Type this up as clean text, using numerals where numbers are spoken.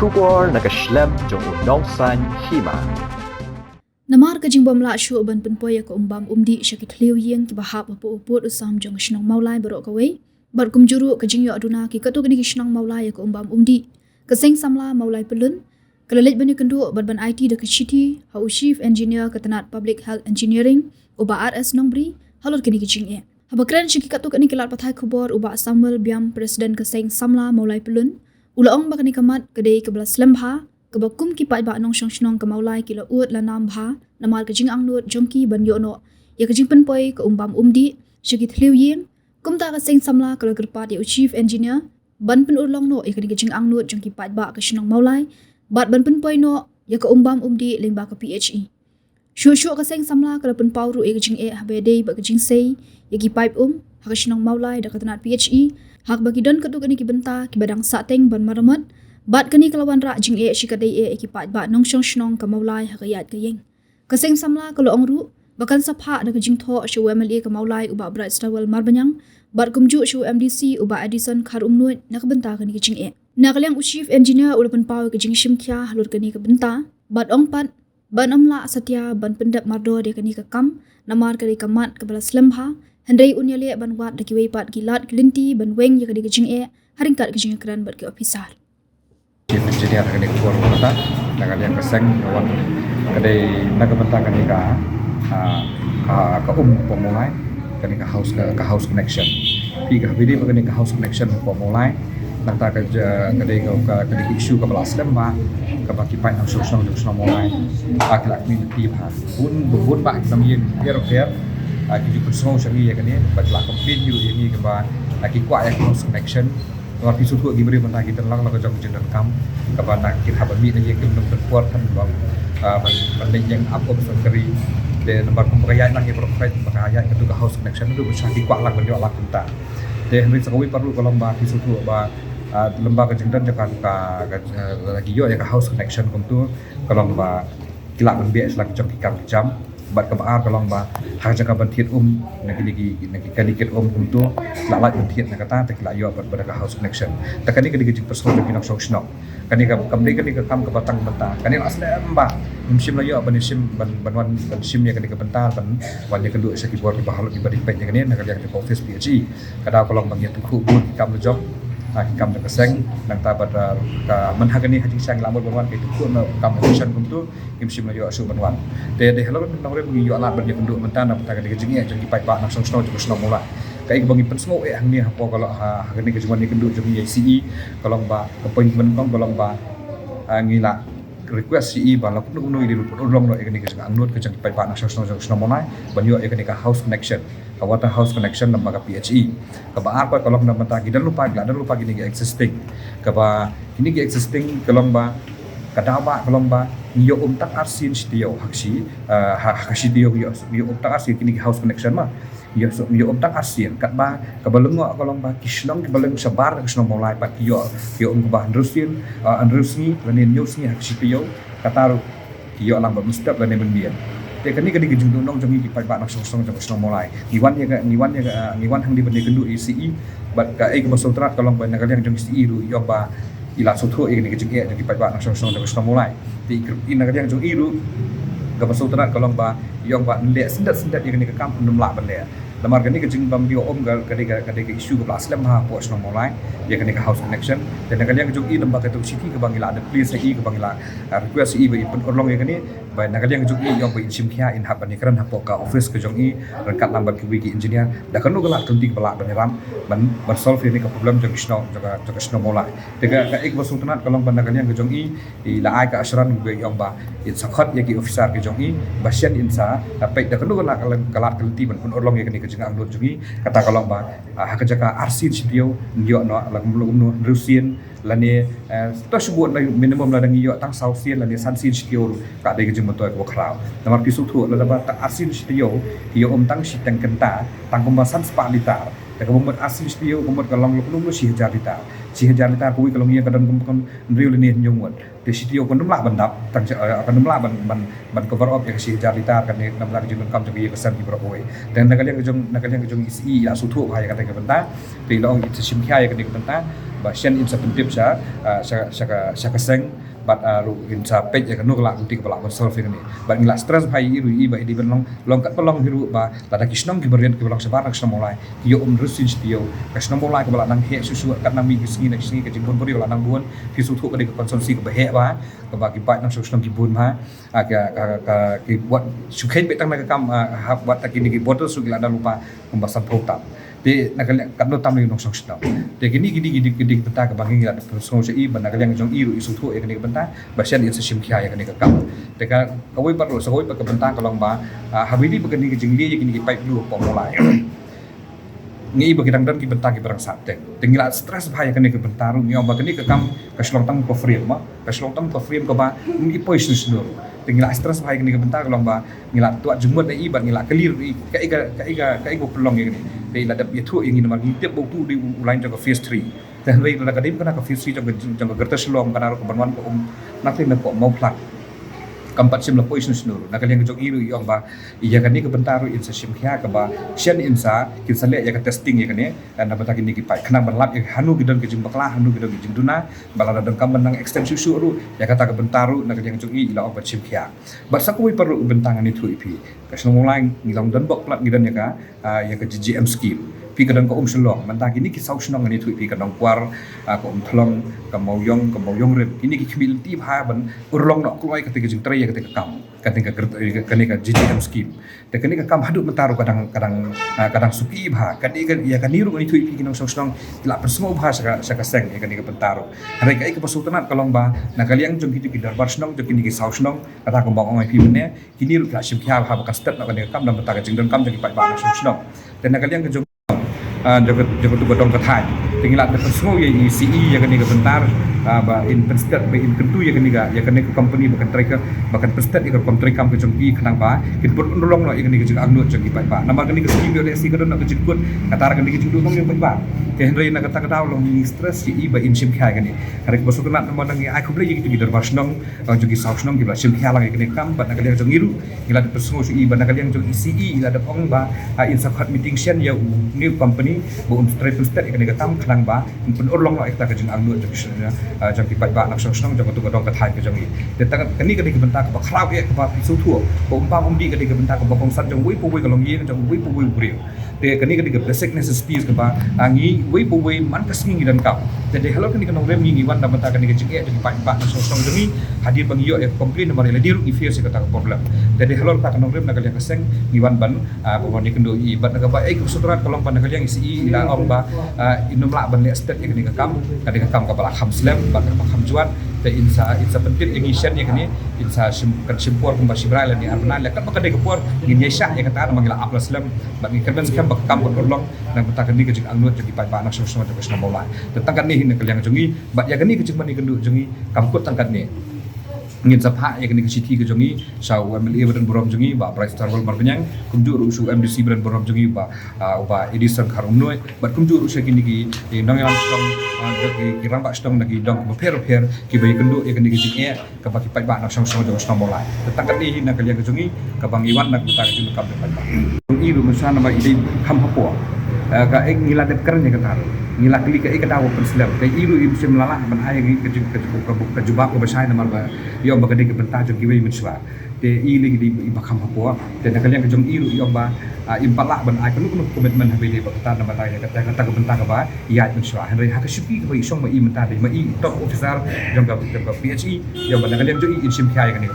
Shubor nakaslem jong unong san hima. Namar ka jing bamla shu ban penpoya ko umdi syakit liu yang ki bahap apu uput usam jong shnong maulai barok kawai bar kumjuru ka jing yo aduna ki katu gani ki shnong maulai ko umdi keseng samla maulai pelun kalalit bani kendu ban IT de kechiti hau chief engineer katanat public health engineering uba RS nongbri halor kini ki jing e habakran syaki katu kani kilat pathai khobor uba Samuel Biam presiden keseng samla maulai pelun ulaong bakani kamat kedai kebelas lembha kebakum ki pai ba nong shnong ka maulai ki la ut la nam bha namar ka jing angnut jongki ban yo no ya ka jing penpoi ka umdi syaki thliu yin kum ta ka seng samla ka gerpat ya chief engineer ban pen urlong no ya ka jing angnut jongki pai ba ka shnong maulai bat ban penpoi no ya ka umdi lemba ka PHE shu ka seng samla ka pen pau ru ya ka jing e habe dei ba ka jing sei ya ki pai ha ka shnong maulai da ka tanat PHE hak bagi don kadu kani ki benta ki badang sateng ban maramat bat kani kelawan rak jing e shikadai e ki pai ba nong shnong ka maulai ha ka yat ka yeng kaseng samla kalau ongru bahkan sapha da jing tho shu MLA ka maulai uba Bright Stawel marbanyang bar kumju shu MDC uba Edison khar umnuit nak benta kan ki jing e nakaliang chief engineer ulapan pau ka jing shimkhya halur kani ka benta bat ongpat ban amla satya ban pendap mardo de kani ka kam namar kari kamat ka balas lembha handai unyale ban wat da ki weipat gilat glinti ban weng ya kani ka jing e haringkat ka jing kran bat ki officer chief engineer kani ko kota nakaliang kaseng lawan kadai nagamenta kani ka pemulai kani ka house connection piga bidi kani ka house connection pemulai nang ta ka kadai ka issue ka balas lembha ka baki pai nang sosong mulai akhlak community ha bun ba nam yin biar ki personal shangi ya kani batla campaign yu ini ka ba ki kwa ya house connection और पिसु को गिबरे बना की तंग लगा जंग जनन काम कबा ना की हाबा मी ने ये किम नंबर 4 tan bang ban yang up sekali de nomor pembayar nang ke profit bakaya itu ke house connection itu bisa di kwa lang banyo ala kunta de henry sakawi perlu kalau ba pisu ko ba lembaga jengdan jakan ka lagi yo ya ke house connection kuntu kalau ba kilak lebih selagi jam jam bat ka baar kalau ba hang jaka bantiet nagi kadikit kuntu lalat bantiet na kata ta kila yo bat ka house connection ta kani kadikit personal de pinak sokno kani ka kamri kani ka kam ka batang bata kani asle amba sim la yo ban sim ban sim ya kani ka bentar ban wan ya kendu saki bor ki bahalo ki bari pet kani na ka office PHE kada kalau bang ya tu ku kam job kam ka seng nang ta bat ka manhagani haji sang lamor ban ke tu na kam mission kuntu sim la yo asu ban wan de hello nang re yo ala ban ya kendu mentan na ta ka jingi ya jadi pai pa nang song sno mula kai bangi pensmo hang ni hapo kalau hagani ke juman ni kendu jingi CE kalau ba appointment kong kalau ba ngila request CE ba la kunu ni lu long no ekani ke angnut ke jang pai pa nang sno monai ban yo ekani ka house connection water house connection lembaga PHE kaba apa kalau nak mata dan lupa gini existing kaba ini existing kalau ba kadaba kalau ba yo tak arsin studio haksi haksi dio yo tak arsin kini house connection mah yo tak arsin kat ba kabalungo kalau ba kisnong kabalung sabar kisnong mulai pat yo ba andrusin andrusni lanin nyusni haksi dio kataru yo alam ba mustap lanin mendian te kani kejung nong jongi ki pai ba nak song mulai niwan hang di bende kendu CE bat ka ek masotrat kalau ba nakal yang jongi CE ru yo ba ila sotho ini kejung e jongi pai ba nak song mulai ti nakal yang jongi ru ka masotrat kalau ba yo ba le sendat yang ni ka kam ndum la ban le lamar kani kejung bam bio kadi ke isu ke plas lem ha po song mulai ya kani ka house connection dan nakal yang jongi lembaga tu city ke bangila ada please CE ke bangila request CE ba ipun orlong ya kani ba nakal yang jongi yo ba insim khia in hab ni kran ha po ka office ke jongi rangkat lambat ke wiki engineer da kanu galak tunti ke balak ban ram ban solve ni ka problem jong sno jaga sno mulai tega ka ek basung tanat kalong ban nakal yang ke jongi la ai ka asran be yong ba in sakhat ya ki officer ke jongi basian insa tapi da kanu galak kelti ban pun orlong ya kani jeng anglot jungi kata kalau ba hakajaka arsin sidio yo no lagum rusin lani to subut minimum la dangi yo tang sausin lani sansin sidio ka de jeng motoy ko khrau namar pisu thu la ba ta arsin sidio yo tang sitang kenta tang pembahasan spa litar ta kemut arsin sidio kemut kalong lu 1000 litar 1000 litar kuwi kalong ya kadang kon riu lani nyongwat de sidio kon la bandap tang akan la ban cover up ya 1000 litar kan nam la jeng kam jeng ye kesan di brokoi dan nakal yang kejong CE ya suthu bhai kata ke benta pe long it sim khya ya ke benta ba sian in sa pentip sa kaseng bat ru in sa pej ya kanu kala uti kepala kon solve ni bat ngila stress bhai iru i ba di benong long kat pelong hiru ba tada kisnong ki berian ki belong sabar nak molai yo rusin stio kasnong molai kepala nang he susu kat nang mi kisni nak kisni ke jimbon beri kala nang buon ki su thu ke konsumsi ke he ba ke bagi pai nang susnong ki bun ha ki buat sukhen betang nak kam buat tak ni ki botol su gila lupa membasan protam de nakaliang kadno tamli nong sok stop de gini benta ka banging la so se i ban nakaliang jong iru isu thu e kani ka benta basian in sim khia ya kani ka kam de ka kawai par so kawai pa ka benta ka long ba habili ba kani ka jingli kini ki pipe lu pa mulai ngi ba kidang dan ki benta ki barang satek tinggal stress bahaya kani ka benta ru ngi ba kani ka kam ka slong tam ko frame ka ba ngi poison snur tinggal stress bahaya kani ka benta ka long ba ngila tuat jumut ai ba ngila kelir ka go pelong ya kani de la dap yetu ingin mar ngitep bau di ulain jaga phase 3 dan rei la kadim kana ka phase 3 jaga gerta selong kana ko banwan ko natin na ko mau plak kampat sim la poison snuru nakaliang jong iru yong ba iya kani ka bentaru in sa sim khia ka ba sian insa kin sale ya ka testing ya kani na bata kini ki pai khana banlap ya hanu gidon ke jing bakla hanu gidon ke jing duna balada dan kam nang extension susu ya kata ka bentaru nakaliang jong i ila obat sim khia barsa ko perlu bentangan itu ipi kasno mulai ngilang dan bok plak gidan ya ka ya ka GGM scheme pi kadang ko selong mentah kini ki sau snong ni thui pi kadang kwar ko thlong ka mauyong rep kini ki khmil ti bha ban urlong nok kloi ketika jing tre ya ketika kam ketika kenika GGM scheme te kenika kam hadu mentaru kadang suki bha ketika ya kaniru ni thui pi kinong sau snong la persmo bha saka seng ya kenika pentaru hari kai ke pasultanat kalong ba na kaliang jong ki darbar snong jong kini ki sau snong kata ko bang oi pi mene kini ru la sim khia bha ka step nak kenika kam dan mentaga jing dan kam jong ki pai ba sau snong dan na kaliang ke jaga tu bodong kathai tinggal ada semua ya ECE ya kani ka bentar ba in penstet ba in kentu ya kani ka company bahkan penstet ikor kontrak kam ke jongki khanang ba kin pun nolong no ikani ka jing angnut jongki pai ba nama kani ka scheme yo lesi ka don ka jingkut katar kani ka jing dong yang pai ba ke henry na kata kata long ni stress si ba in sim khai kani hari ka bosuk na mo nang ai khuble yi ki dar basnong jongki sausnong ki ba sim khai lang ikani kam ba na kali jong iru ila de semua si ba na kali jong ECE ila de ong ba in sakhat meeting sian ya new company bu straight to step ikani ka tam khanang ba pun urlong no ikta ka jing angnut jong ki pai ba nak song jong tu ka dong ka thai ka jong i de ta kani ka benta ka ba khrau ye ka ba pisu thuo ko umdi ka ka benta ka ba kong sat jong wi pu wi ka long ye jong wi pu wi brio de kani ka basic necessities ka ba angi wi pu wi man ka singi dan ka de hello kani ka nong rem ngi wan da benta ka jing e jong pai ba nak song jong i hadir bang yo e complain nomor le diru i fear se ka ta problem de hello ta ka nong rem na ka yang seng ngi wan ban ko ni kendo i bat ka ba e ku sutrat kalong pan ka yang isi ila ong ba inum la ban le state kani ka kam ka bala kham slam ba ka kham juat te insa pentit yang isian ya kani insa simpur kumba sibra la ni arna la ka de kapur ni yesha ya kata mangila aplas slam ba ni kan sekam ba kam urlong nang peta kani ke jing angnut jadi pai ba nak so so de bola tentang kan ni hin ke yang jongi ba ya kani ke jing mani kendu jongi kamkut tangkat ni ngin sapha ya kani ke city ke jongi sa UMLA beran borom jongi ba price tarwal marpenyang kumju rusu MDC beran borom jongi ba edison kharum noi ba kumju rusu kini ki nang yang song ki ramba stong nagi dong ba per ki bai kendu ya kani ke jing e ka ba ki pai ba nak song song jong stong bola tentang kan ni hin ke yang ke jongi ka bang iwan nak betak jing kam pai ba i ru mesana ba ide kham hapo ka ek ngila dep kernya katar ngila kli ka ek dawo perslam ka iru im sim lala ban ay ngi ka jubab ka basai namar ba yo ba kadi ka benta jong giwe mitswa te i li di bakam hapo te nakal yang jong iru yo ba im pala ban ay kanu komitmen habili ba kata nama ta kata ka benta ka ba ya mitswa henry ha ka shupi ka isong ma i menta de ma i top officer jong ka PHE yo ba nakal yang jong i sim khaya ka ni